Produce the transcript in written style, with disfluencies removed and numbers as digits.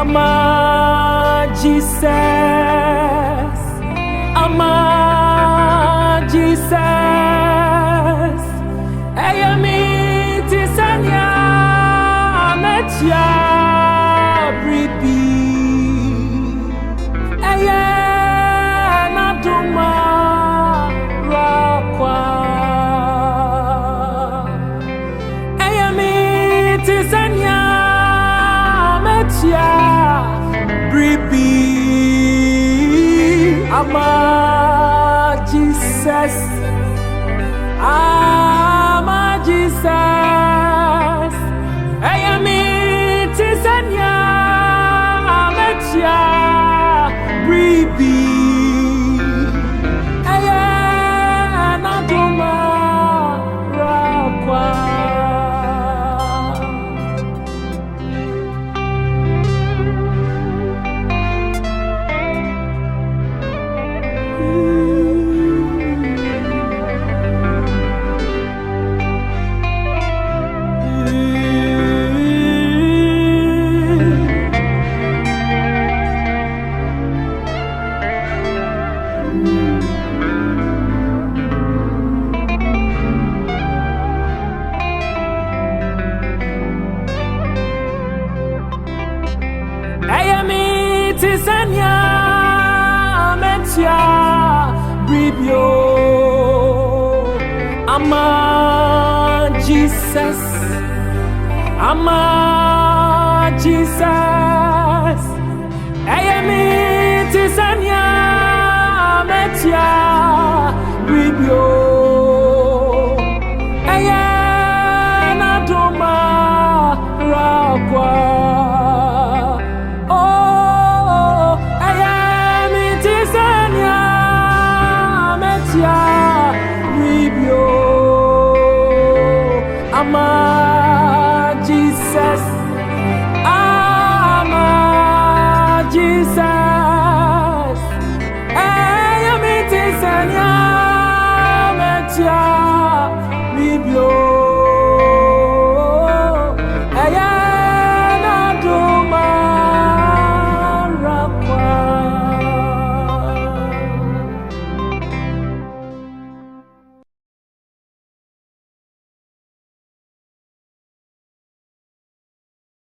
Ama Jesus, Ama Jesus, Ayami tisanya ametia bribi, Ayana duma rakwa, Ayami tisanya ametia bribi, Ama Jesus, Ama Jesus, Ayami tisanya ametia bribi, Ayana duma rakwa. Ayami tisanya ametia bribio, Ama Jesus, Ama Jesus, Ayami tisanya ametia bribio, Ayana doma rakwa. Yeah.